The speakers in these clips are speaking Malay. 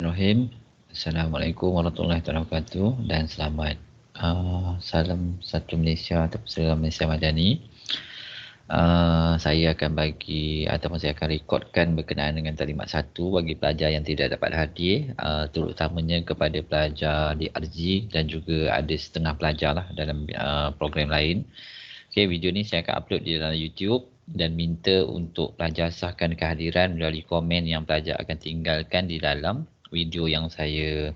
Bismillahirrahmanirrahim. Assalamualaikum warahmatullahi wabarakatuh dan selamat salam satu Malaysia atau salam Malaysia Madani. Saya akan bagi ataupun saya akan rekodkan berkenaan dengan talimat satu bagi pelajar yang tidak dapat hadir, terutamanya kepada pelajar di RG dan juga ada setengah pelajar lah dalam program lain. Okey, video ni saya akan upload di dalam YouTube dan minta untuk pelajar sahkan kehadiran melalui komen yang pelajar akan tinggalkan di dalam video yang saya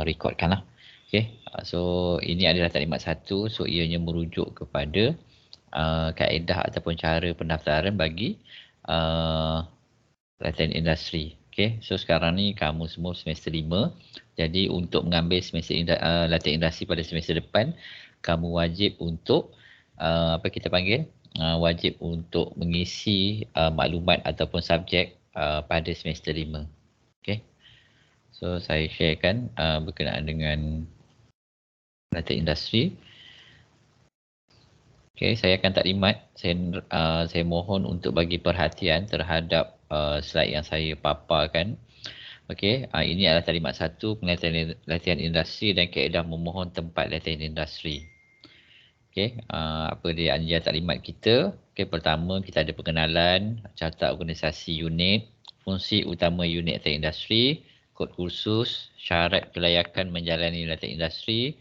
rekodkan lah. Okey, so ini adalah talimat satu, so ianya merujuk kepada kaedah ataupun cara pendaftaran bagi latihan industri. Okey, so sekarang ni kamu semua semester 5. Jadi untuk mengambil semester latihan industri pada semester depan, kamu wajib untuk apa kita panggil? Wajib untuk mengisi maklumat ataupun subjek pada semester 5. Okey. So saya sharekan berkenaan dengan latihan industri. Okey, saya akan taklimat. Saya mohon untuk bagi perhatian terhadap slide yang saya paparkan. Okey, ini adalah taklimat satu penilaian latihan industri dan kaedah memohon tempat latihan industri. Okey, apa dia anjuran taklimat kita? Okey, pertama kita ada pengenalan, carta organisasi unit, fungsi utama unit latihan industri, kod kursus, syarat kelayakan menjalani latihan industri.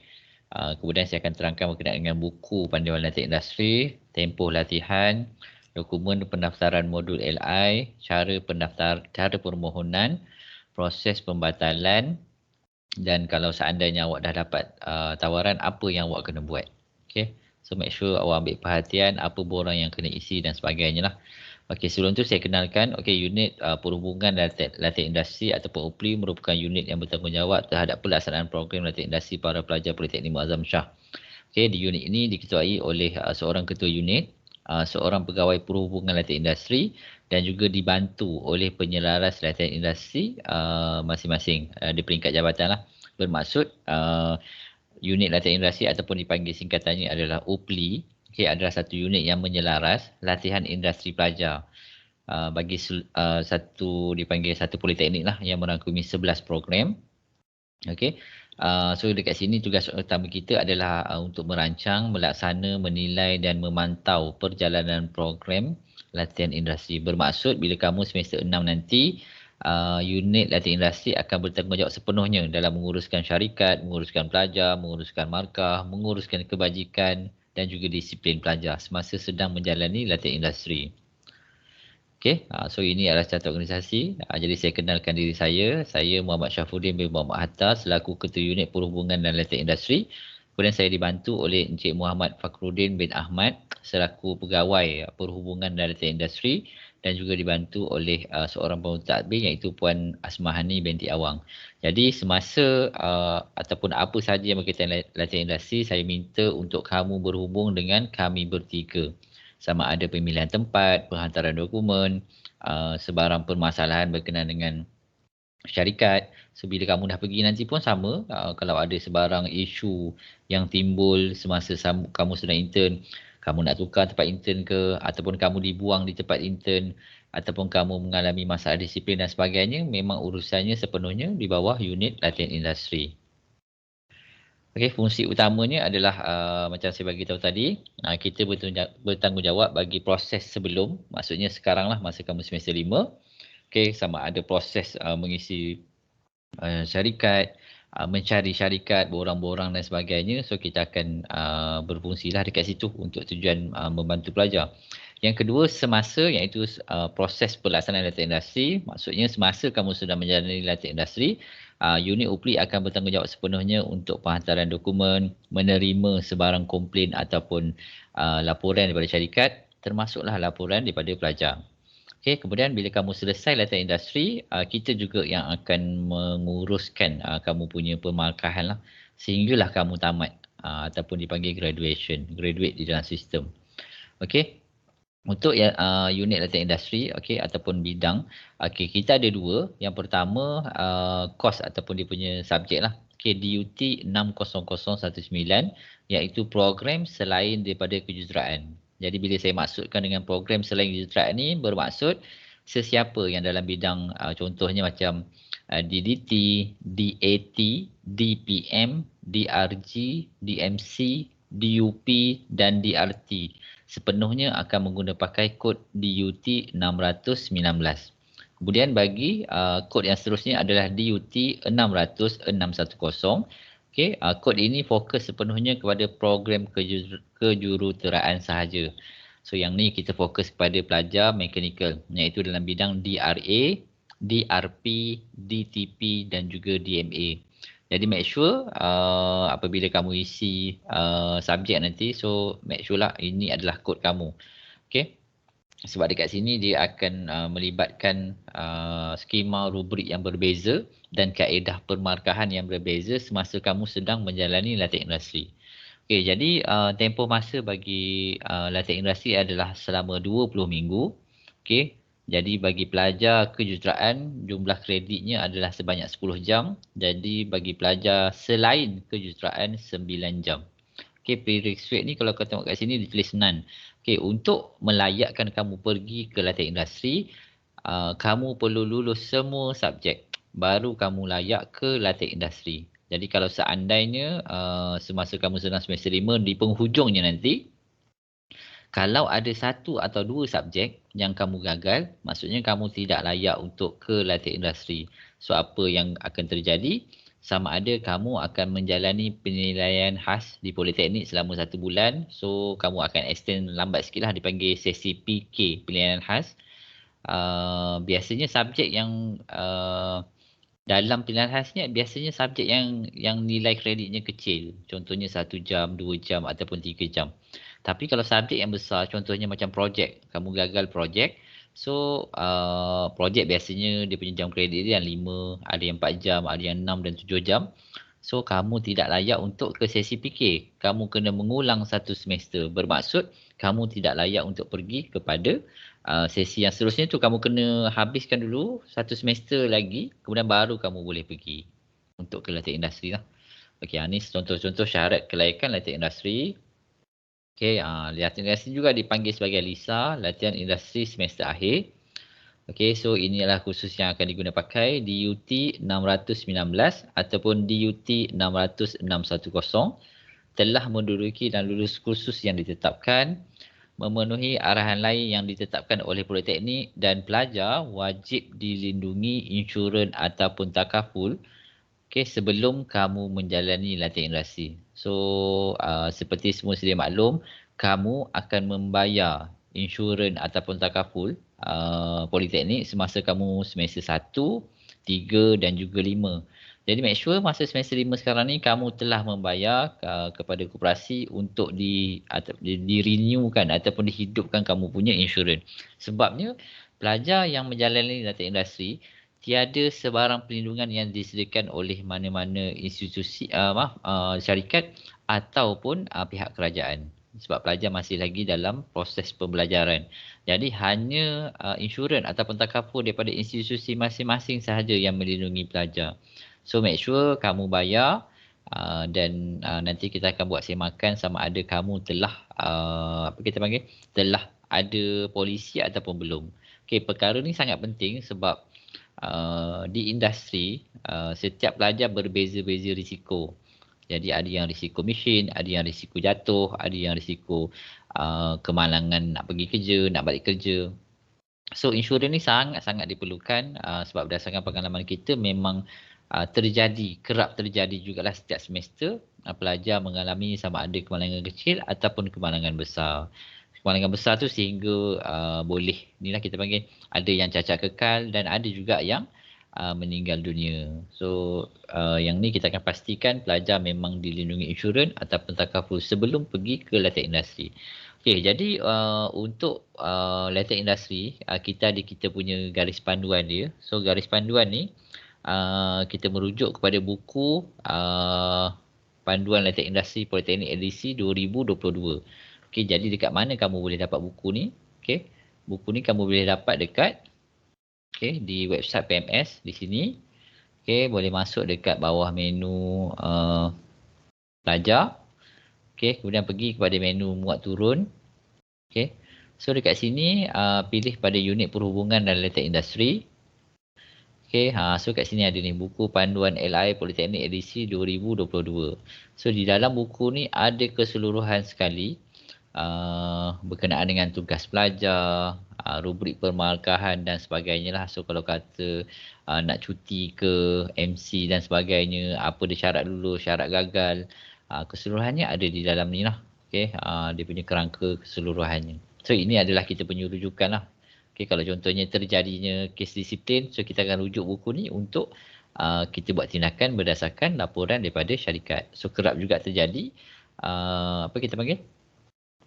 Kemudian saya akan terangkan berkenaan dengan buku panduan latihan industri, tempoh latihan, dokumen pendaftaran modul LI, cara permohonan, proses pembatalan dan kalau seandainya awak dah dapat tawaran, apa yang awak kena buat. Okay. So make sure awak ambil perhatian apa borang yang kena isi dan sebagainya lah. Okey, sebelum tu saya kenalkan, okey, unit perhubungan latihan industri ataupun UPLI merupakan unit yang bertanggungjawab terhadap pelaksanaan program latihan industri para pelajar Politeknik Muazzam Shah. Okey, di unit ini diketuai oleh seorang ketua unit, seorang pegawai perhubungan latihan industri dan juga dibantu oleh penyelaras latihan industri masing-masing di peringkat jabatan lah. Bermaksud unit latihan industri ataupun dipanggil singkatannya adalah UPLI. Okey, adalah satu unit yang menyelaras latihan industri pelajar bagi satu dipanggil satu politeknik lah yang merangkumi 11 program. Okey. So dekat sini tugas utama kita adalah untuk merancang, melaksana, menilai dan memantau perjalanan program latihan industri. Bermaksud bila kamu semester 6 nanti, unit latihan industri akan bertanggungjawab sepenuhnya dalam menguruskan syarikat, menguruskan pelajar, menguruskan markah, menguruskan kebajikan dan juga disiplin pelajar semasa sedang menjalani latihan industri. Okey, so ini adalah carta organisasi. Jadi saya kenalkan diri saya. Saya Muhammad Syafuddin bin Muhammad Hatta selaku Ketua Unit Perhubungan dan Latihan Industri. Kemudian saya dibantu oleh Encik Muhammad Fakhruddin bin Ahmad selaku Pegawai Perhubungan dan Latihan Industri dan juga dibantu oleh seorang pentadbir iaitu Puan Asmahani binti Awang. Jadi semasa ataupun apa sahaja yang berkaitan latihan industri, saya minta untuk kamu berhubung dengan kami bertiga. Sama ada pemilihan tempat, penghantaran dokumen, sebarang permasalahan berkenaan dengan syarikat. So bila kamu dah pergi nanti pun sama, kalau ada sebarang isu yang timbul semasa kamu sedang intern, kamu nak tukar tempat intern ke, ataupun kamu dibuang di tempat intern, ataupun kamu mengalami masalah disiplin dan sebagainya, memang urusannya sepenuhnya di bawah unit latihan industri. Okey, fungsi utamanya adalah macam saya bagi tahu tadi, kita bertanggungjawab bagi proses sebelum, maksudnya sekarang lah masa kamu semester 5. Okey, sama ada proses mengisi syarikat, mencari syarikat, borang-borang dan sebagainya. So kita akan berfungsilah dekat situ untuk tujuan membantu pelajar. Yang kedua, semasa iaitu proses pelaksanaan latihan industri, maksudnya semasa kamu sudah menjalani latihan industri, unit UPLI akan bertanggungjawab sepenuhnya untuk penghantaran dokumen, menerima sebarang komplain ataupun laporan daripada syarikat, termasuklah laporan daripada pelajar. Okey, kemudian bila kamu selesai latihan industri, kita juga yang akan menguruskan kamu punya pemarkahan lah, sehinggalah kamu tamat ataupun dipanggil graduate di dalam sistem. Okey. Untuk unit latihan industri, okey, ataupun bidang, okey, kita ada dua. Yang pertama, kos ataupun dia punya subjek lah. Okey, DUT 60019 iaitu program selain daripada kejuruteraan. Jadi bila saya maksudkan dengan program selain kejuruteraan ni, bermaksud sesiapa yang dalam bidang contohnya macam DDT, DAT, DPM, DRG, DMC, DUP dan DRT. Sepenuhnya akan menggunakan pakai kod DUT 619. Kemudian bagi kod yang seterusnya adalah DUT 600-610. Okey, kod ini fokus sepenuhnya kepada program kejuruteraan sahaja. So yang ni kita fokus kepada pelajar mechanical, iaitu dalam bidang DRA, DRP, DTP dan juga DMA. Jadi make sure apabila kamu isi subjek nanti, so make sure lah ini adalah kod kamu. Okay. Sebab dekat sini dia akan melibatkan skema rubrik yang berbeza dan kaedah permarkahan yang berbeza semasa kamu sedang menjalani latihan industri. Okey, jadi tempoh masa bagi latihan industri adalah selama 20 minggu. Okey. Jadi bagi pelajar kejuruteraan jumlah kreditnya adalah sebanyak 10 jam. Jadi bagi pelajar selain kejuruteraan 9 jam. Okey, prerequisite ni kalau kau tengok kat sini ditulis none. Okey, untuk melayakkan kamu pergi ke latihan industri, kamu perlu lulus semua subjek baru kamu layak ke latihan industri. Jadi kalau seandainya semasa kamu sedang semester 5 di penghujungnya nanti, kalau ada satu atau dua subjek yang kamu gagal, maksudnya kamu tidak layak untuk ke latihan industri. So apa yang akan terjadi? Sama ada kamu akan menjalani penilaian khas di Politeknik selama 1 bulan. So kamu akan extend lambat sikit lah, dipanggil sesi PK, penilaian khas. Biasanya subjek yang dalam pilihan khasnya biasanya subjek yang nilai kreditnya kecil. Contohnya 1 jam, 2 jam ataupun 3 jam. Tapi kalau subjek yang besar, contohnya macam projek, kamu gagal projek, so projek biasanya dia punya jam kredit dia yang 5, ada yang 4 jam, ada yang 6 dan 7 jam. So kamu tidak layak untuk ke sesi PK. Kamu kena mengulang satu semester. Bermaksud kamu tidak layak untuk pergi kepada sesi yang seterusnya tu, kamu kena habiskan dulu satu semester lagi, kemudian baru kamu boleh pergi untuk ke latihan industri lah. Okey, ni contoh-contoh syarat kelayakan latihan industri. Okey, latihan industri juga dipanggil sebagai LISA, latihan industri semester akhir. Okey, so inilah khusus yang akan diguna pakai DUT 619 ataupun DUT 600-610. Telah menduduki dan lulus kursus yang ditetapkan, memenuhi arahan lain yang ditetapkan oleh Politeknik, dan pelajar wajib dilindungi insurans ataupun takaful sebelum kamu menjalani latihan industri. So seperti semua sedia maklum, kamu akan membayar insurans ataupun takaful Politeknik semasa kamu semester 1, 3 dan juga 5. Jadi make sure masa semester 5 sekarang ni kamu telah membayar kepada koperasi untuk di-renewkan ataupun dihidupkan kamu punya insurans. Sebabnya pelajar yang menjalani latihan industri, tiada sebarang perlindungan yang disediakan oleh mana-mana institusi syarikat ataupun pihak kerajaan. Sebab pelajar masih lagi dalam proses pembelajaran. Jadi hanya insurans ataupun takaful daripada institusi masing-masing sahaja yang melindungi pelajar. So make sure kamu bayar dan nanti kita akan buat semakan sama ada kamu telah telah ada polisi ataupun belum. Okey, perkara ni sangat penting sebab di industri setiap pelajar berbeza-beza risiko. Jadi ada yang risiko mesin, ada yang risiko jatuh, ada yang risiko kemalangan nak pergi kerja, nak balik kerja. So insurans ni sangat-sangat diperlukan sebab berdasarkan pengalaman kita memang kerap terjadi jugalah setiap semester pelajar mengalami sama ada kemalangan kecil ataupun kemalangan besar. Kemalangan besar tu sehingga boleh, inilah kita panggil, ada yang cacat kekal dan ada juga yang meninggal dunia. So yang ni kita akan pastikan pelajar memang dilindungi insurans ataupun takaful sebelum pergi ke latihan industri. Okey, jadi untuk latihan industri kita punya garis panduan dia. So garis panduan ni kita merujuk kepada buku Panduan Latihan Industri Politeknik edisi 2022. Okey, jadi dekat mana kamu boleh dapat buku ni? Okey, buku ni kamu boleh dapat dekat di website PMS di sini. Okey, boleh masuk dekat bawah menu pelajar. Okey, kemudian pergi kepada menu muat turun. Okey. So dekat sini pilih pada unit perhubungan dan latihan industri. Okey, so kat sini ada ni buku panduan LI Politeknik edisi 2022. So di dalam buku ni ada keseluruhan sekali berkenaan dengan tugas pelajar, rubrik permarkahan dan sebagainya lah. So kalau kata nak cuti ke MC dan sebagainya, apa dia syarat dulu, syarat gagal, keseluruhannya ada di dalam ni lah. Okey, dia punya kerangka keseluruhannya. So ini adalah kita punya rujukan lah. Okay, kalau contohnya terjadinya kes disiplin, so kita akan rujuk buku ni untuk kita buat tindakan berdasarkan laporan daripada syarikat. So kerap juga terjadi, apa kita panggil?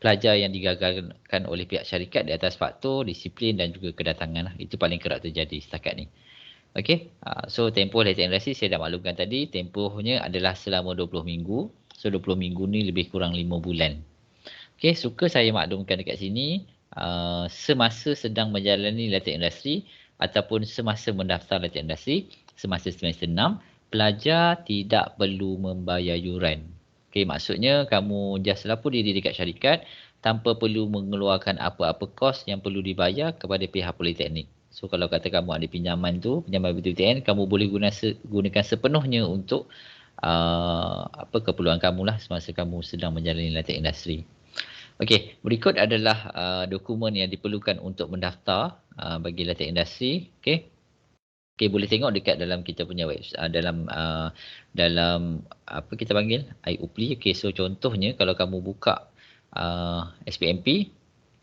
Pelajar yang digagalkan oleh pihak syarikat di atas faktor disiplin dan juga kedatangan lah. Itu paling kerap terjadi setakat ni. Okey, so tempoh latihan industri saya dah maklumkan tadi, tempohnya adalah selama 20 minggu. So 20 minggu ni lebih kurang 5 bulan. Okey, suka saya maklumkan dekat sini, semasa sedang menjalani latihan industri ataupun semasa mendaftar latihan industri, semasa semester 6, pelajar tidak perlu membayar yuran. Okey, maksudnya kamu just lapor diri dekat syarikat tanpa perlu mengeluarkan apa-apa kos yang perlu dibayar kepada pihak politeknik. So kalau kata kamu ada pinjaman tu, pinjaman BTN, kamu boleh gunakan sepenuhnya untuk apa keperluan kamu lah semasa kamu sedang menjalani latihan industri. Okey, berikut adalah dokumen yang diperlukan untuk mendaftar bagi latihan industri. Okey. Okey, boleh tengok dekat dalam kita punya website, dalam apa kita panggil iUpli. Okey, so contohnya kalau kamu buka SPMP,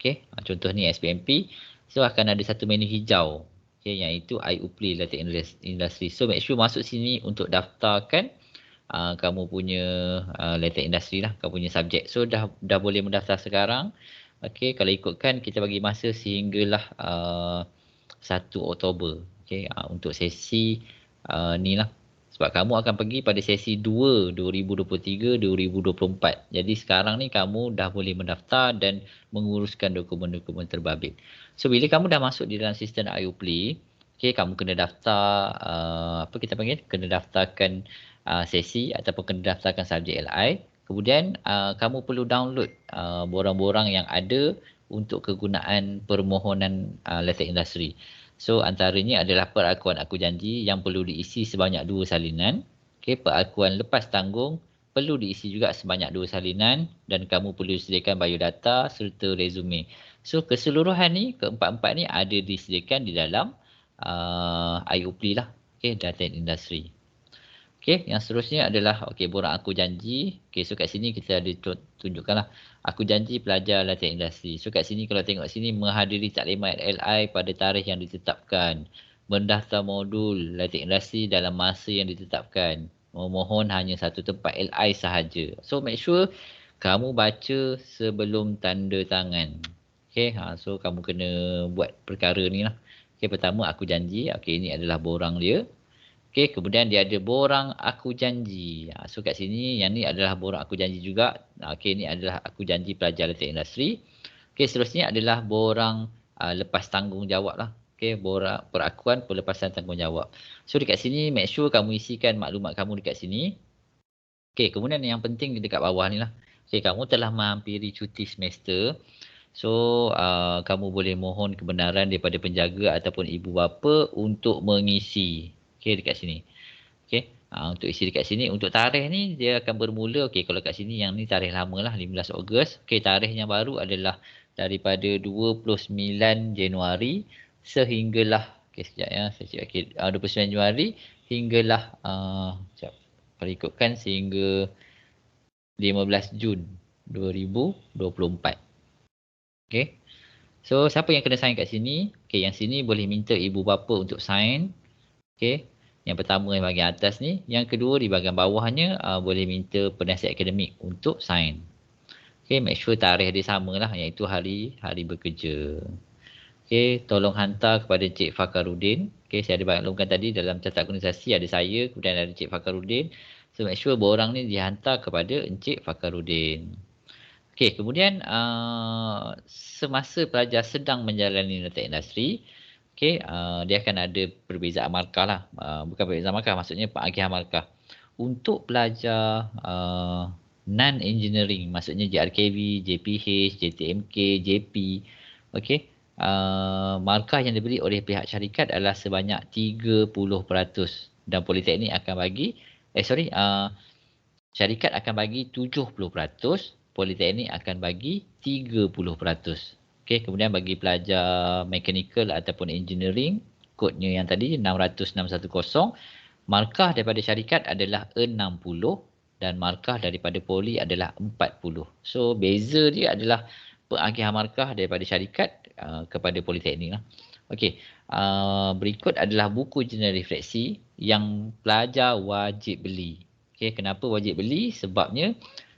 okey, contoh ni SPMP, so akan ada satu menu hijau, okey, yang itu iUpli latihan industri. So make sure masuk sini untuk daftarkan kamu punya latihan industri lah, kamu punya subjek. So dah boleh mendaftar sekarang. Okey, kalau ikutkan kita bagi masa sehinggalah 1 Oktober. Okey, untuk sesi ni lah. Sebab kamu akan pergi pada sesi 2 2023-2024. Jadi sekarang ni kamu dah boleh mendaftar dan menguruskan dokumen-dokumen terbabit. So bila kamu dah masuk di dalam sistem iUpli, okey, kamu kena daftar apa kita panggil? Kena daftarkan sesi ataupun kena daftarkan subjek LI. Kemudian kamu perlu download borang-borang yang ada untuk kegunaan permohonan latihan industri. So antaranya adalah perakuan aku janji yang perlu diisi sebanyak 2 salinan. Okey, perakuan lepas tanggung perlu diisi juga sebanyak 2 salinan dan kamu perlu sediakan biodata serta resume. So keseluruhan ni, keempat-empat ni ada disediakan di dalam iUpli lah. Okey, data industri. Okey, yang seterusnya adalah borang aku janji. Okey, so kat sini kita ada tunjukkanlah aku janji pelajar latihan industri. So kat sini kalau tengok sini menghadiri taklimat LI pada tarikh yang ditetapkan, mendaftar modul latihan industri dalam masa yang ditetapkan, memohon hanya satu tempat LI sahaja. So make sure kamu baca sebelum tanda tangan. Okey, so kamu kena buat perkara ni lah. Okey, pertama aku janji. Okey, ini adalah borang dia. Okey, kemudian dia ada borang aku janji. So kat sini yang ni adalah borang aku janji juga. Okey, ni adalah aku janji pelajar latihan industri. Okey, seterusnya adalah borang lepas tanggungjawab lah. Okey, borang perakuan pelepasan tanggungjawab. So dekat sini make sure kamu isikan maklumat kamu dekat sini. Okey, kemudian yang penting dekat bawah ni lah. Okey, kamu telah menghampiri cuti semester. So kamu boleh mohon kebenaran daripada penjaga ataupun ibu bapa untuk mengisi. Okey, dekat sini. Okey, untuk isi dekat sini. Untuk tarikh ni dia akan bermula. Okey, kalau kat sini yang ni tarikh lama lah, 15 Ogos. Okey, tarikh yang baru adalah daripada 29 Januari sehinggalah, okey sekejap ya, saya cek. Okey, 29 Januari hinggalah sekejap. Kalau ikutkan sehingga 15 Jun 2024. Okey. So siapa yang kena sign kat sini? Okey, yang sini boleh minta ibu bapa untuk sign. Okey. Yang pertama yang bahagian atas ni, yang kedua di bahagian bawahnya boleh minta penasihat akademik untuk sign. Okey, make sure tarikh dia samalah, iaitu hari bekerja. Okey, tolong hantar kepada Encik Fakarudin. Okey, saya ada maklumkan tadi dalam catat organisasi ada saya, kemudian ada Encik Fakarudin. So make sure borang ni dihantar kepada Encik Fakarudin. Okey, kemudian semasa pelajar sedang menjalani latihan industri, okey, dia akan ada perbezaan markah lah. Bukan perbezaan markah, maksudnya pengagihan markah. Untuk pelajar non-engineering, maksudnya JRKV, JPH, JTMK, JP, okey, markah yang diberi oleh pihak syarikat adalah sebanyak 30% dan politeknik akan bagi syarikat akan bagi 70%, politeknik akan bagi 30%. Okey, kemudian bagi pelajar mechanical ataupun engineering, kodnya yang tadi 60610, markah daripada syarikat adalah 60 dan markah daripada poli adalah 40. So beza dia adalah pengagihan markah daripada syarikat kepada politeknik lah. Okey, berikut adalah buku jurnal refleksi yang pelajar wajib beli. Okey, kenapa wajib beli? Sebabnya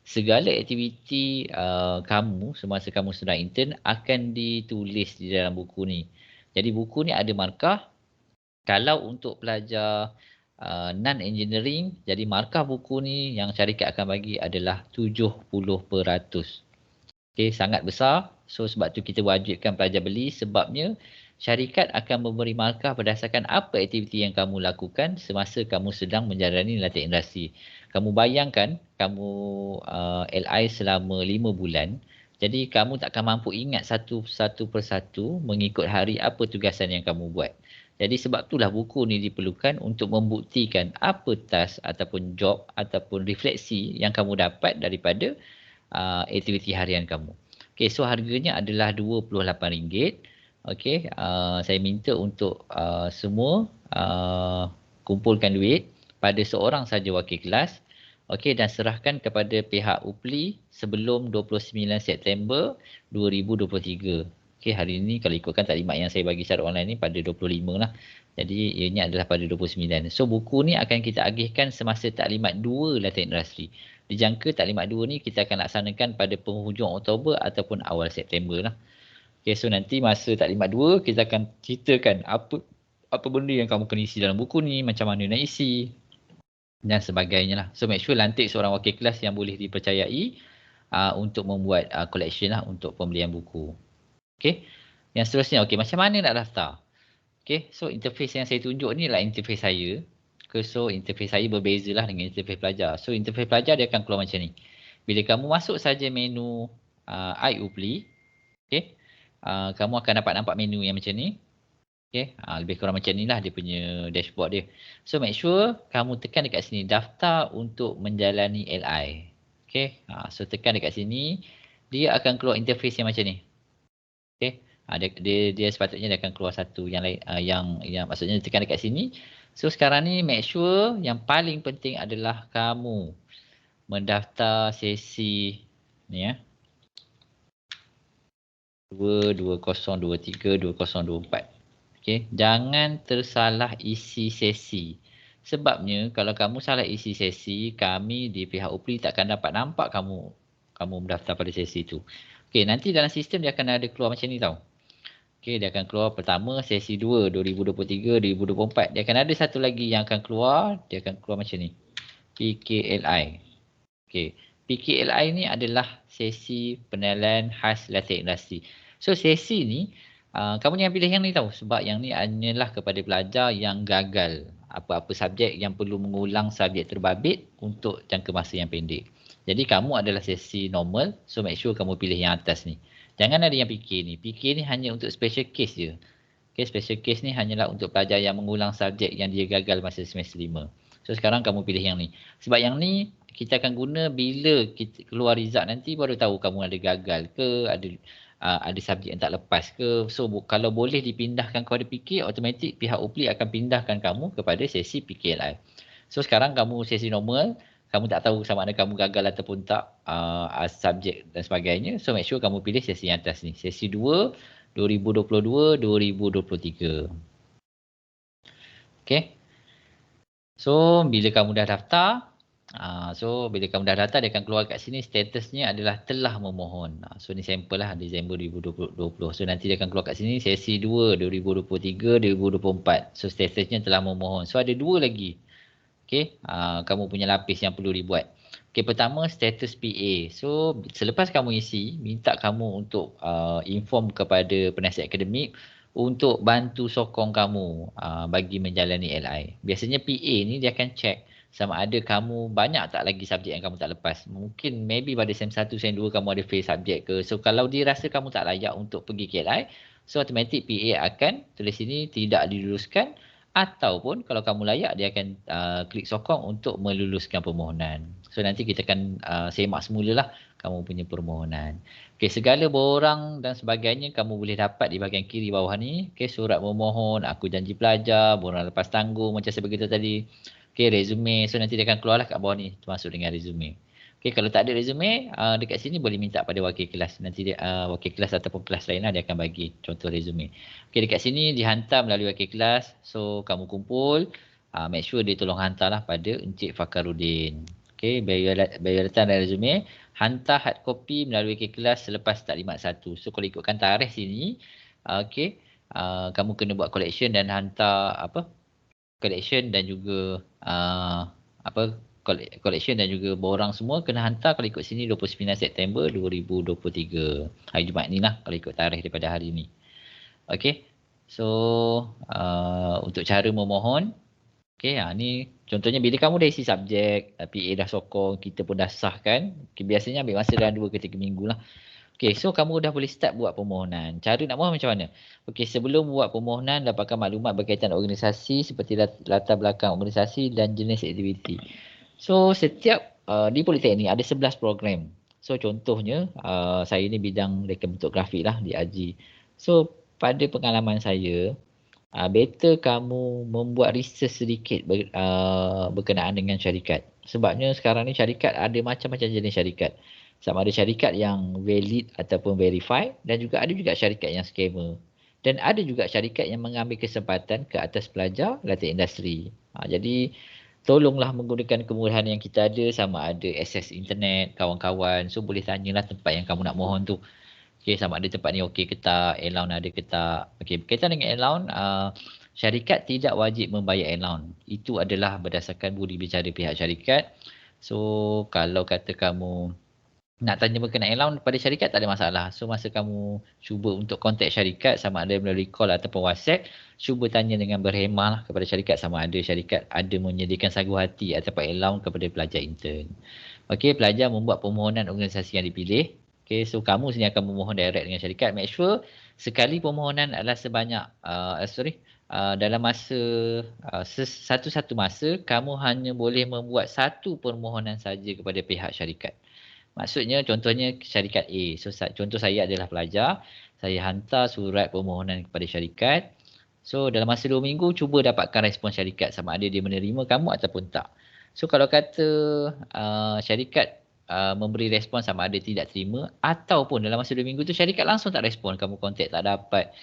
segala aktiviti kamu semasa kamu sedang intern akan ditulis di dalam buku ni. Jadi buku ni ada markah. Kalau untuk pelajar non-engineering, jadi markah buku ni yang syarikat akan bagi adalah 70%. Okey, sangat besar. So sebab tu kita wajibkan pelajar beli sebabnya syarikat akan memberi markah berdasarkan apa aktiviti yang kamu lakukan semasa kamu sedang menjalani latihan industri. Kamu bayangkan kamu LI selama 5 bulan. Jadi kamu tak akan mampu ingat satu persatu mengikut hari apa tugasan yang kamu buat. Jadi sebab itulah buku ni diperlukan untuk membuktikan apa task ataupun job ataupun refleksi yang kamu dapat daripada aktiviti harian kamu. Okey, so harganya adalah RM28. Okey, saya minta untuk semua kumpulkan duit pada seorang saja wakil kelas. Okey, dan serahkan kepada pihak UPLI sebelum 29 September 2023. Okey, hari ini kalau ikutkan taklimat yang saya bagi secara online ni pada 25 lah. Jadi ianya adalah pada 29. So buku ni akan kita agihkan semasa taklimat 2 latihan industri. Dijangka taklimat 2 ni kita akan laksanakan pada penghujung Oktober ataupun awal September lah. Okay, so nanti masa taklimat 2 kita akan ceritakan apa benda yang kamu kena isi dalam buku ni, macam mana nak isi dan sebagainya lah. So make sure lantik seorang wakil kelas yang boleh dipercayai untuk membuat collection lah untuk pembelian buku. Okay, yang seterusnya, okay, macam mana nak daftar? Okay, so interface yang saya tunjuk ni adalah interface saya. So interface saya berbeza lah dengan interface pelajar. So interface pelajar dia akan keluar macam ni. Bila kamu masuk saja menu iUpli, okay, kamu akan dapat nampak menu yang macam ni. Okay, lebih kurang macam ni lah dia punya dashboard dia. So make sure kamu tekan dekat sini daftar untuk menjalani LI. Okay, so tekan dekat sini, dia akan keluar interface yang macam ni. Okay, dia sepatutnya dia akan keluar satu yang lain, yang maksudnya tekan dekat sini. So sekarang ni make sure yang paling penting adalah kamu mendaftar sesi ni ya. 2023 2024. Okey, jangan tersalah isi sesi. Sebabnya kalau kamu salah isi sesi, kami di pihak UPLI takkan dapat nampak kamu mendaftar pada sesi tu. Okey, nanti dalam sistem dia akan ada keluar macam ni tau. Okey, dia akan keluar pertama sesi 2 2023 2024. Dia akan ada satu lagi yang akan keluar, dia akan keluar macam ni. PKLI. Okey, PKLI ni adalah sesi penilaian khas latihan industri. So sesi ni kamu jangan pilih yang ni tahu sebab yang ni hanyalah kepada pelajar yang gagal apa-apa subjek yang perlu mengulang subjek terbabit untuk jangka masa yang pendek. Jadi kamu adalah sesi normal, so make sure kamu pilih yang atas ni. Jangan ada yang PK ni. PK ni hanya untuk special case je. Okay, special case ni hanyalah untuk pelajar yang mengulang subjek yang dia gagal masa semester 5. So sekarang kamu pilih yang ni. Sebab yang ni kita akan guna bila kita keluar result nanti baru tahu kamu ada gagal ke, ada subjek yang tak lepas ke. So kalau boleh dipindahkan kepada PK, automatik pihak UPLI akan pindahkan kamu kepada sesi PKLI. So sekarang kamu sesi normal, kamu tak tahu sama ada kamu gagal ataupun tak subjek dan sebagainya. So make sure kamu pilih sesi yang atas ni. Sesi 2 2022-2023. Okay. So bila kamu dah daftar, dia akan keluar kat sini statusnya adalah telah memohon. So ni sampel lah Disember 2020. So nanti dia akan keluar kat sini sesi 2 2023-2024. So statusnya telah memohon. So ada dua lagi. Okay, kamu punya lapis yang perlu dibuat. Okay, pertama status PA. So selepas kamu isi, minta kamu untuk inform kepada penasihat akademik untuk bantu sokong kamu bagi menjalani LI. Biasanya PA ni dia akan check sama ada kamu banyak tak lagi subjek yang kamu tak lepas. Mungkin maybe pada SEM 1, SEM 2 kamu ada fail subjek ke. So kalau dia rasa kamu tak layak untuk pergi KLI, So automatik PA akan tulis sini tidak diluluskan, ataupun kalau kamu layak dia akan klik sokong untuk meluluskan permohonan. So nanti kita akan semak semulalah kamu punya permohonan. Okey, segala borang dan sebagainya kamu boleh dapat di bahagian kiri bawah ni. Okey, surat memohon, aku janji pelajar, borang lepas tanggung macam saya beritahu tadi. Okey, resume. So nanti dia akan keluarlah kat bawah ni termasuk dengan resume. Okey, kalau tak ada resume, dekat sini boleh minta pada wakil kelas. Nanti dia, wakil kelas ataupun kelas lain lah dia akan bagi contoh resume. Okey, dekat sini dihantar melalui wakil kelas. So kamu kumpul, make sure dia tolong hantarlah pada Encik Fakarudin. Okey, biodata dan resume. Hantar hard copy melalui wakil kelas selepas taklimat 1. So kalau ikutkan tarikh sini, okey, kamu kena buat collection dan hantar collection dan juga collection dan juga borang semua kena hantar kalau ikut sini 29 September 2023. Hari Jumaat ni lah kalau ikut tarikh daripada hari ni. Okey. So untuk cara memohon, okey, ni contohnya bila kamu dah isi subjek, PA dah sokong, kita pun dah sahkan. Okay, biasanya ambil masa dalam 2 ke 3 minggu lah. Okey, so kamu dah boleh start buat permohonan. Cara nak mohon macam mana? Okey, sebelum buat permohonan, dapatkan maklumat berkaitan organisasi seperti latar belakang organisasi dan jenis aktiviti. So setiap di Politeknik ada 11 program. So contohnya saya ni bidang reka bentuk grafik lah di AJI. So pada pengalaman saya, better kamu membuat research sedikit berkenaan dengan syarikat. Sebabnya sekarang ni syarikat ada macam-macam jenis syarikat. Sama ada syarikat yang valid ataupun verified, dan juga ada juga syarikat yang scammer. Dan ada juga syarikat yang mengambil kesempatan ke atas pelajar latih industri. Jadi tolonglah menggunakan kemudahan yang kita ada, sama ada akses internet, kawan-kawan. So boleh tanyalah tempat yang kamu nak mohon tu. Okey, sama ada tempat ni okey ke tak, allowance ada ke tak. Okey, berkaitan dengan allowance, syarikat tidak wajib membayar allowance. Itu adalah berdasarkan budi bicara pihak syarikat. So kalau kata kamu nak tanya berkenaan allowance pada syarikat, tak ada masalah. So masa kamu cuba untuk kontak syarikat, sama ada melalui call ataupun WhatsApp, cuba tanya dengan berhemah lah kepada syarikat, sama ada syarikat ada menyediakan sagu hati ataupun allowance kepada pelajar intern. Okey, pelajar membuat permohonan organisasi yang dipilih. Okey, so kamu sini akan memohon direct dengan syarikat. Make sure sekali permohonan adalah sebanyak dalam masa satu-satu masa kamu hanya boleh membuat satu permohonan saja kepada pihak syarikat. Maksudnya contohnya syarikat A. So contoh saya adalah pelajar. Saya hantar surat permohonan kepada syarikat. So dalam masa 2 minggu cuba dapatkan respon syarikat sama ada dia menerima kamu ataupun tak. So kalau kata syarikat memberi respon sama ada tidak terima, ataupun dalam masa 2 minggu tu syarikat langsung tak respon, kamu kontak tak dapat,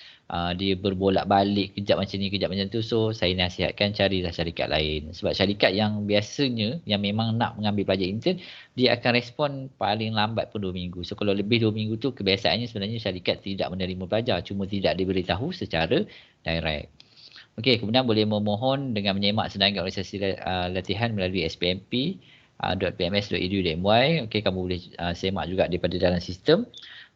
dia berbolak-balik kejap macam ni kejap macam tu, so saya nasihatkan carilah syarikat lain. Sebab syarikat yang biasanya yang memang nak mengambil pelajar intern, dia akan respon paling lambat pun 2 minggu. So kalau lebih 2 minggu tu kebiasaannya sebenarnya syarikat tidak menerima pelajar, cuma tidak diberitahu secara direct. Okey, kemudian boleh memohon dengan menyemak sedangkan organisasi latihan melalui spmp.pms.edu.my. Okey, kamu boleh semak juga daripada dalam sistem.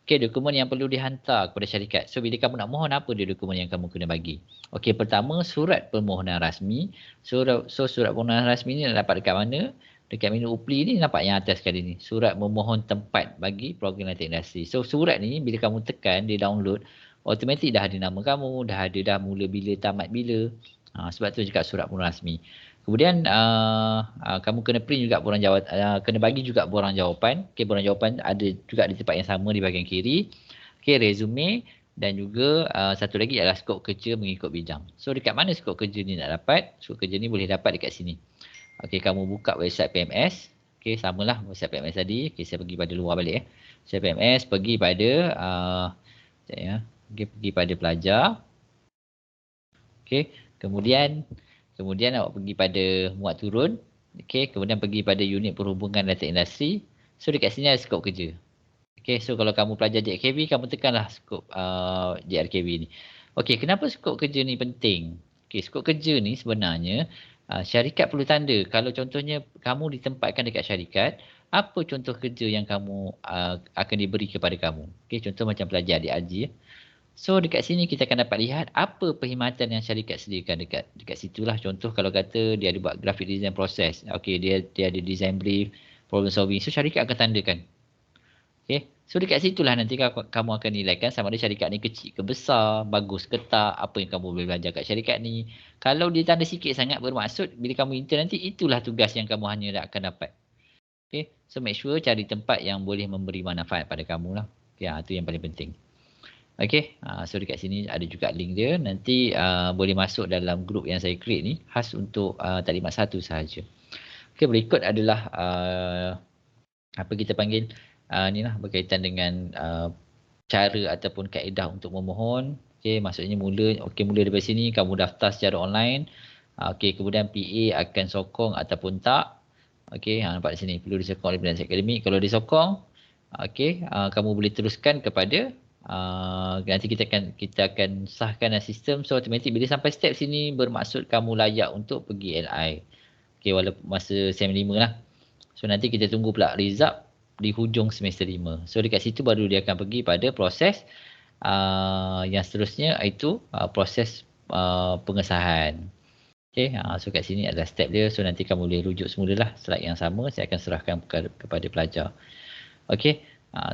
Okey, dokumen yang perlu dihantar kepada syarikat. So bila kamu nak mohon, apa dia dokumen yang kamu kena bagi? Okey, pertama surat permohonan rasmi. So surat permohonan rasmi ni dapat dekat mana? Dekat menu UPLI ni, nampak yang atas sekali ni. Surat memohon tempat bagi program latih industri. So surat ni bila kamu tekan, dia download, automatik dah ada nama kamu, dah ada dah mula bila, tamat bila. Sebab tu cakap surat permohonan rasmi. Kemudian kamu kena print juga borang jawapan, kena bagi juga borang jawapan. Okey, borang jawapan ada juga di tempat yang sama di bahagian kiri. Okey, resume dan juga satu lagi adalah skop kerja mengikut bidang. So dekat mana skop kerja ni nak dapat? Skop kerja ni boleh dapat dekat sini. Okey, kamu buka website PMS. Okey, samalah website PMS tadi. Okey, saya pergi pada luar balik Website PMS, pergi pada pergi pada pelajar. Okey, kemudian awak pergi pada muat turun. Okey, kemudian pergi pada unit perhubungan data industri. So dekat sini ada skop kerja. Okey, so kalau kamu pelajar JKB, kamu tekanlah skop JRKB ni. Okey, kenapa skop kerja ni penting? Okey, skop kerja ni sebenarnya syarikat perlu tanda. Kalau contohnya kamu ditempatkan dekat syarikat, apa contoh kerja yang kamu akan diberi kepada kamu? Okey, contoh macam pelajar di AJI. So dekat sini kita akan dapat lihat apa perkhidmatan yang syarikat sediakan dekat situlah. Contoh kalau kata dia ada buat graphic design proses. Okey, dia ada design brief, problem solving. So syarikat akan tandakan. Okay. So dekat situlah nanti kamu akan nilaikan sama ada syarikat ni kecil ke besar, bagus ke tak, apa yang kamu boleh belajar kat syarikat ni. Kalau dia tanda sikit sangat bermaksud, bila kamu intern nanti, itulah tugas yang kamu hanya akan dapat. Okay. So make sure cari tempat yang boleh memberi manfaat pada kamu lah. Okay, itu yang paling penting. Okay, so dekat sini ada juga link dia. Nanti boleh masuk dalam grup yang saya create ni, khas untuk taklimat 1 sahaja. Okay, berikut adalah apa kita panggil ni lah, berkaitan dengan cara ataupun kaedah untuk memohon. Okay, maksudnya mula daripada sini kamu daftar secara online. Okay, kemudian PA akan sokong ataupun tak. Okay, nampak di sini perlu disokong oleh Pendidikan Akademik. Kalau disokong, okay, kamu boleh teruskan kepada nanti kita akan sahkan sistem. So automatik bila sampai step sini bermaksud kamu layak untuk pergi LI. Okay, walaupun masa SEM 5 lah. So nanti kita tunggu pula result di hujung semester 5. So dekat situ baru dia akan pergi pada proses yang seterusnya, iaitu proses pengesahan. Okay, so kat sini adalah step dia. So nanti kamu boleh rujuk semula lah. Slide yang sama saya akan serahkan kepada pelajar. Okay,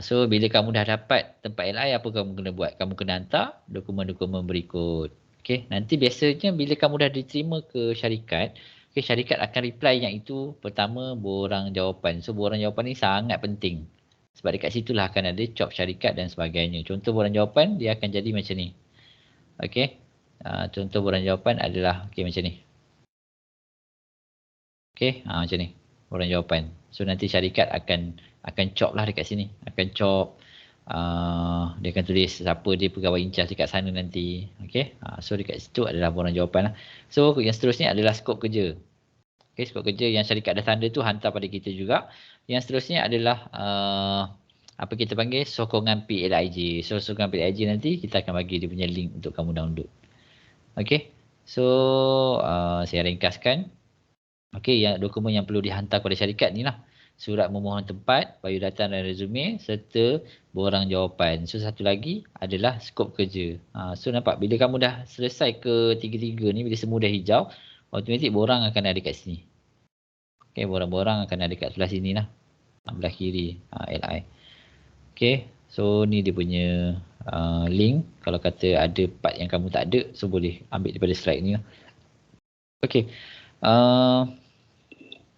so bila kamu dah dapat tempat LI, apa kamu kena buat? Kamu kena hantar dokumen-dokumen berikut. Okay, nanti biasanya bila kamu dah diterima ke syarikat, okay, syarikat akan reply yang itu. Pertama, borang jawapan. So borang jawapan ni sangat penting. Sebab dekat situlah akan ada job syarikat dan sebagainya. Contoh borang jawapan, dia akan jadi macam ni. Okay, contoh borang jawapan adalah okay, macam ni. Okay, macam ni borang jawapan. So nanti syarikat akan chop lah dekat sini. Akan chop. Dia akan tulis siapa dia pegawai incas dekat sana nanti. Okay, so dekat situ adalah borang jawapan lah. So yang seterusnya adalah skop kerja. Okay, skop kerja yang syarikat dah tanda tu hantar pada kita juga. Yang seterusnya adalah apa kita panggil sokongan PLIJ. So sokongan PLIJ nanti kita akan bagi dia punya link untuk kamu download. Okay, so saya ringkaskan. Okey, yang dokumen yang perlu dihantar kepada syarikat ni lah. Surat memohon tempat, biodata dan resume serta borang jawapan. So satu lagi adalah skop kerja. So nampak bila kamu dah selesai ke tiga-tiga ni, bila semua dah hijau, automatik borang akan ada kat sini. Okey, borang-borang akan ada kat sebelah sini lah. Sebelah kiri LI. Okey, so ni dia punya link. Kalau kata ada part yang kamu tak ada, so boleh ambil daripada slide ni lah. Okey.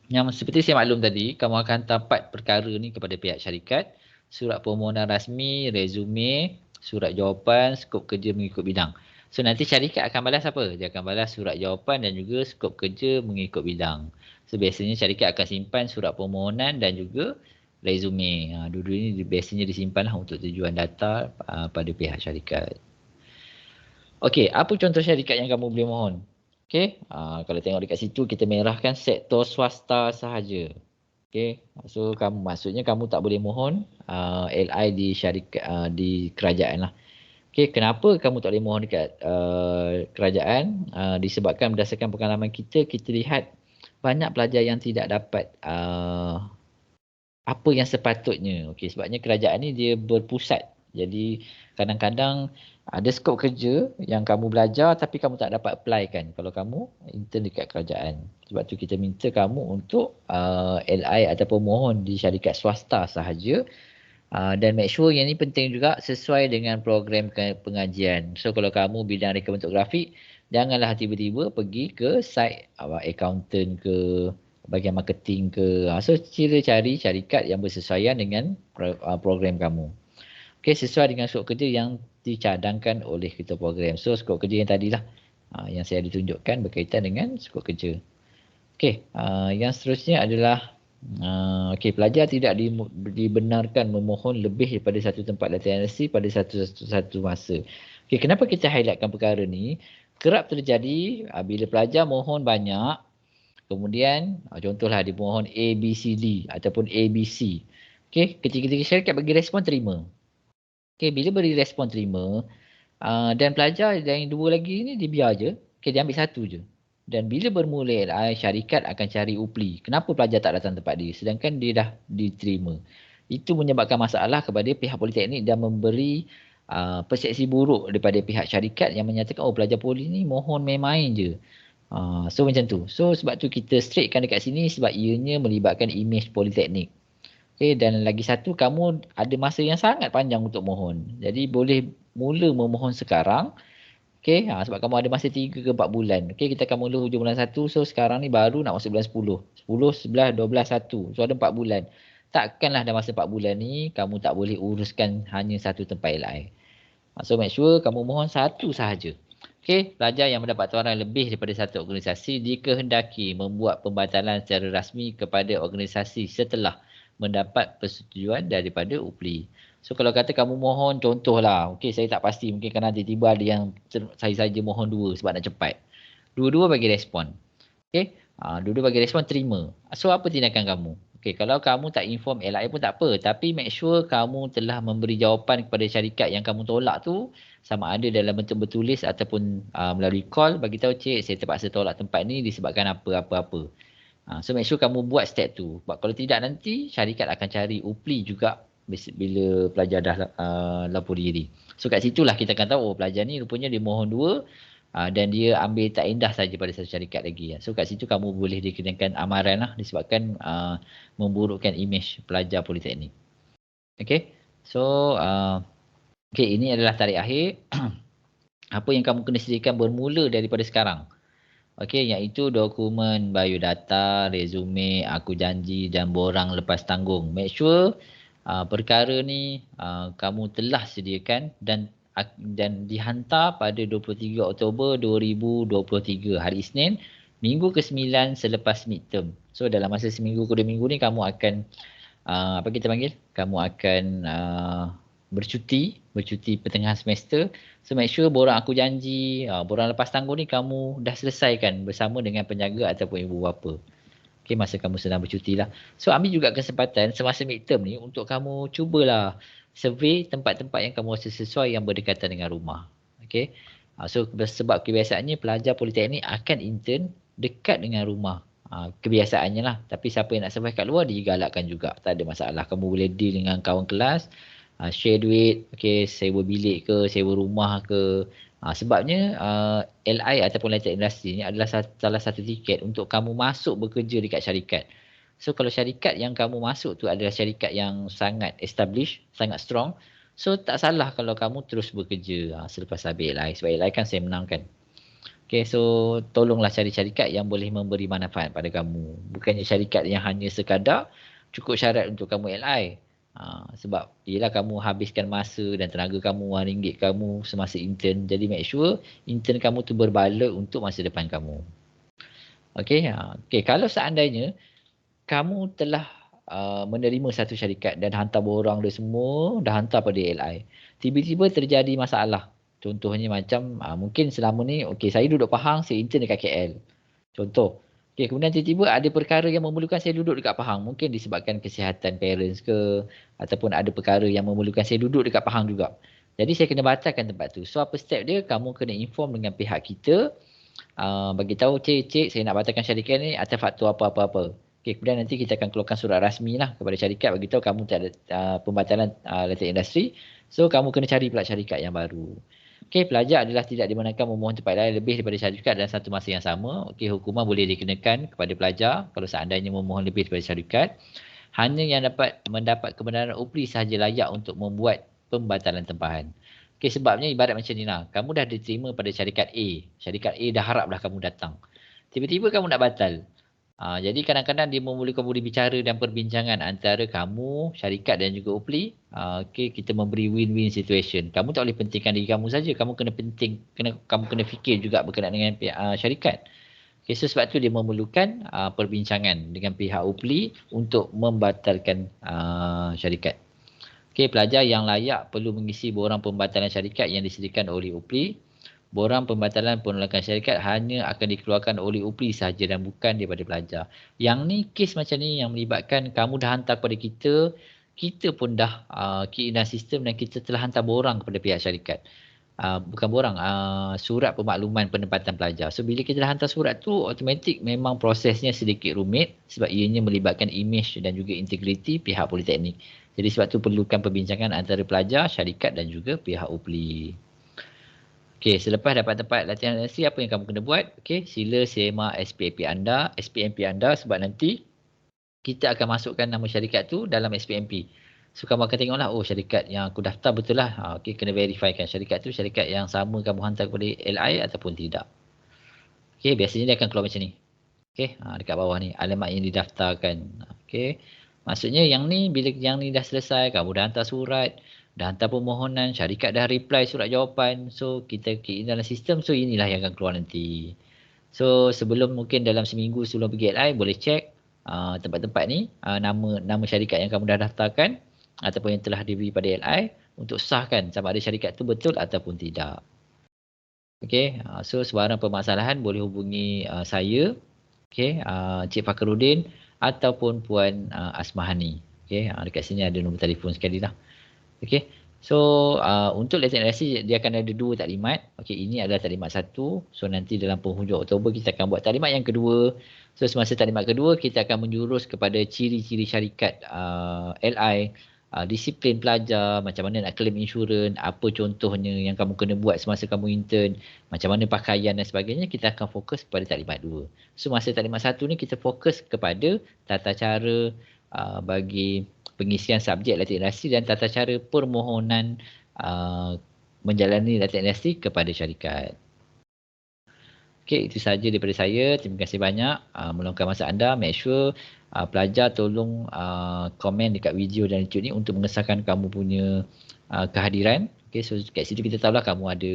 Yang seperti saya maklum tadi, kamu akan hantar 4 perkara ni kepada pihak syarikat. Surat permohonan rasmi, resume, surat jawapan, skop kerja mengikut bidang. So nanti syarikat akan balas apa? Dia akan balas surat jawapan dan juga skop kerja mengikut bidang. So biasanya syarikat akan simpan surat permohonan dan juga resume. Dua-dua ini biasanya disimpan lah untuk tujuan data pada pihak syarikat. Okey, apa contoh syarikat yang kamu boleh mohon? Okey, kalau tengok dekat situ kita merahkan sektor swasta sahaja. Okey, so maksudnya kamu tak boleh mohon LI di syarikat di kerajaan lah. Okey, kenapa kamu tak boleh mohon dekat kerajaan? Disebabkan berdasarkan pengalaman kita lihat banyak pelajar yang tidak dapat apa yang sepatutnya. Okey, sebabnya kerajaan ni dia berpusat. Jadi kadang-kadang ada skop kerja yang kamu belajar tapi kamu tak dapat apply kan kalau kamu intern dekat kerajaan. Sebab tu kita minta kamu untuk LI ataupun mohon di syarikat swasta sahaja. Dan make sure yang ni penting juga sesuai dengan program pengajian. So kalau kamu bidang reka bentuk grafik, janganlah tiba-tiba pergi ke site accountant ke bahagian marketing ke. So sila cari syarikat yang bersesuaian dengan program kamu. Okay, sesuai dengan skop kerja yang dicadangkan oleh kita program. So skop kerja yang tadilah yang saya ditunjukkan berkaitan dengan skop kerja. Okay, yang seterusnya adalah okay, pelajar tidak dibenarkan memohon lebih daripada satu tempat latihan resi pada satu masa. Okay, kenapa kita highlightkan perkara ni? Kerap terjadi bila pelajar mohon banyak, kemudian contohlah dia mohon A, B, C, D ataupun A, B, C. Okay, ketika syarikat bagi respon terima. Okay, bila beri respon terima dan pelajar yang dua lagi ni dia biar je. Okay, dia ambil satu je. Dan bila bermula LI, syarikat akan cari upli. Kenapa pelajar tak datang tempat dia? Sedangkan dia dah diterima. Itu menyebabkan masalah kepada pihak politeknik dan memberi persepsi buruk daripada pihak syarikat yang menyatakan pelajar poli ni mohon main-main je. So macam tu. So sebab tu kita straightkan dekat sini sebab ianya melibatkan imej politeknik. Dan lagi satu, kamu ada masa yang sangat panjang untuk mohon. Jadi boleh mula memohon sekarang. Sebab kamu ada masa 3 ke 4 bulan. Kita akan mula hujung bulan 1. So sekarang ni baru nak masuk bulan 10. 10, 11, 12, 1. So ada 4 bulan. Takkanlah dalam masa 4 bulan ni kamu tak boleh uruskan hanya satu tempat LI. So make sure kamu mohon satu sahaja. Pelajar yang mendapat tawaran lebih daripada satu organisasi dikehendaki membuat pembatalan secara rasmi kepada organisasi setelah mendapat persetujuan daripada UPLI. So kalau kata kamu mohon, contohlah, saya tak pasti, mungkin kerana tiba-tiba ada yang saya saja mohon 2 sebab nak cepat. Dua-dua bagi respon. Dua-dua bagi respon, terima. So apa tindakan kamu? Kalau kamu tak inform LI pun tak apa, tapi make sure kamu telah memberi jawapan kepada syarikat yang kamu tolak tu, sama ada dalam bentuk bertulis ataupun melalui call, bagi tahu, cik, saya terpaksa tolak tempat ni disebabkan apa-apa. So make sure kamu buat step tu. Sebab kalau tidak, nanti syarikat akan cari UPLI juga bila pelajar dah lapor diri. So kat situlah kita akan tahu, pelajar ni rupanya dia mohon 2 dan dia ambil tak indah saja pada satu syarikat lagi. So kat situ kamu boleh dikenakan amaran lah, disebabkan memburukkan imej pelajar politeknik. So ini adalah tarikh akhir. Apa yang kamu kena sediakan bermula daripada sekarang. Iaitu dokumen biodata, resume, aku janji dan borang lepas tanggung. Make sure perkara ni kamu telah sediakan dan dihantar pada 23 Oktober 2023, hari Isnin, minggu ke-9 selepas midterm. So dalam masa seminggu ke 2 minggu ni kamu akan apa kita panggil? Kamu akan bercuti pertengahan semester. So make sure borang aku janji, borang lepas tanggung ni kamu dah selesaikan bersama dengan penjaga ataupun ibu bapa. Masa kamu sedang bercuti lah. So ambil juga kesempatan semasa midterm ni untuk kamu cubalah survey tempat-tempat yang kamu rasa sesuai yang berdekatan dengan rumah. So sebab kebiasaannya pelajar politeknik akan intern dekat dengan rumah. Kebiasaannya lah. Tapi siapa yang nak survive kat luar, digalakkan juga. Tak ada masalah. Kamu boleh deal dengan kawan kelas, share duit, sewa bilik ke, sewa rumah ke. Sebabnya LI ataupun Lighted Industry ni adalah salah satu tiket untuk kamu masuk bekerja dekat syarikat. So kalau syarikat yang kamu masuk tu adalah syarikat yang sangat established, sangat strong, so tak salah kalau kamu terus bekerja selepas habis LI. Sebab LI kan saya menangkan. So tolonglah cari syarikat yang boleh memberi manfaat pada kamu. Bukannya syarikat yang hanya sekadar cukup syarat untuk kamu LI. Sebab yelah kamu habiskan masa dan tenaga kamu, RM1 kamu semasa intern. Jadi make sure intern kamu tu berbaloi untuk masa depan kamu. Kalau seandainya kamu telah menerima satu syarikat dan hantar borang dia semua, dah hantar pada LI, tiba-tiba terjadi masalah. Contohnya macam mungkin selama ni saya duduk Pahang, saya intern dekat KL. Contoh. Kemudian tiba-tiba ada perkara yang memerlukan saya duduk dekat Pahang. Mungkin disebabkan kesihatan parents ke, ataupun ada perkara yang memerlukan saya duduk dekat Pahang juga. Jadi saya kena batalkan tempat tu. So apa step dia? Kamu kena inform dengan pihak kita, bagi tahu, cik, saya nak batalkan syarikat ni atas faktor apa-apa. Kemudian nanti kita akan keluarkan surat rasmi lah kepada syarikat, bagi tahu kamu tak ada pembatalan Lighted Industry. So kamu kena cari pula syarikat yang baru. Pelajar adalah tidak dibenarkan memohon tempat lain lebih daripada syarikat dalam satu masa yang sama. Hukuman boleh dikenakan kepada pelajar kalau seandainya memohon lebih daripada syarikat. Hanya yang mendapat kebenaran UPLI sahaja layak untuk membuat pembatalan tempahan. Sebabnya ibarat macam ni lah. Kamu dah diterima pada syarikat A. Syarikat A dah haraplah kamu datang. Tiba-tiba kamu nak batal. Jadi kadang-kadang dia memerlukan bicara dan perbincangan antara kamu, syarikat dan juga UPLI. Kita memberi win-win situation. Kamu tak boleh pentingkan diri kamu saja. Kamu kena fikir juga berkenaan dengan pihak syarikat. So sebab tu dia memerlukan perbincangan dengan pihak UPLI untuk membatalkan syarikat. Pelajar yang layak perlu mengisi borang pembatalan syarikat yang disediakan oleh UPLI. Borang pembatalan penolakan syarikat hanya akan dikeluarkan oleh UPLI sahaja dan bukan daripada pelajar. Yang ni, kes macam ni yang melibatkan kamu dah hantar kepada kita pun dah key in sistem dan kita telah hantar borang kepada pihak syarikat. Bukan borang, surat pemakluman penempatan pelajar. So bila kita dah hantar surat tu, automatik memang prosesnya sedikit rumit sebab ianya melibatkan imej dan juga integriti pihak politeknik. Jadi sebab tu perlukan perbincangan antara pelajar, syarikat dan juga pihak UPLI. Selepas dapat tempat latihan industri, apa yang kamu kena buat? Sila semak SPMP anda sebab nanti kita akan masukkan nama syarikat tu dalam SPMP. So kamu akan tengoklah, oh syarikat yang aku daftar betul lah. Okey, kena verifikan syarikat tu syarikat yang sama kamu hantar kepada LI ataupun tidak. Okey, biasanya dia akan keluar macam ni. Okey, dekat bawah ni alamat yang didaftarkan. Okey. Maksudnya yang ni bila yang ni dah selesai, kamu dah hantar surat, dah hantar permohonan, syarikat dah reply surat jawapan. So kita key in dalam sistem, so inilah yang akan keluar nanti. So sebelum mungkin dalam seminggu sebelum pergi LI boleh check tempat-tempat ni nama syarikat yang kamu dah daftarkan ataupun yang telah diberi pada LI untuk sahkan sama ada syarikat tu betul ataupun tidak. Okey, so sebarang permasalahan boleh hubungi saya, okey, Cik Fakhruddin ataupun Puan Asmahani. Okey, dekat sini ada nombor telefon sekali lah. Okey. So untuk latihan reaksi dia akan ada 2 taklimat. Okey, ini adalah taklimat 1. So nanti dalam penghujung Oktober kita akan buat taklimat yang kedua. So semasa taklimat kedua kita akan menjurus kepada ciri-ciri syarikat LI, disiplin pelajar, macam mana nak claim insurans, apa contohnya yang kamu kena buat semasa kamu intern, macam mana pakaian dan sebagainya, kita akan fokus kepada taklimat 2. So masa taklimat 1 ni kita fokus kepada tata cara bagi pengisian subjek latihan reaksi dan tata cara permohonan menjalani latihan reaksi kepada syarikat. Okey, itu sahaja daripada saya. Terima kasih banyak meluangkan masa anda. Make sure pelajar tolong komen dekat video dan YouTube ni untuk mengesahkan kamu punya kehadiran. Okey, so kat situ kita tahulah kamu ada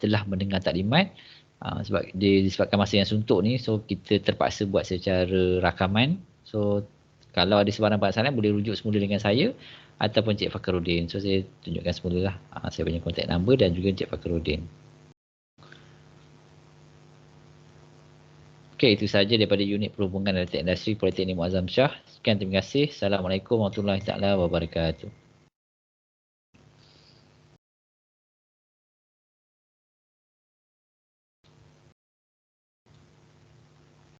telah mendengar taklimat. Sebab disebabkan masa yang suntuk ni, so kita terpaksa buat secara rakaman. So kalau ada sebarang permasalahan boleh rujuk semula dengan saya ataupun Cik Fakhruddin. So saya tunjukkan semula lah saya punya contact number dan juga Cik Fakhruddin. Okey, itu sahaja daripada unit perhubungan dan industri Politeknik Muazzam Shah. Sekian, terima kasih. Assalamualaikum warahmatullahi wabarakatuh.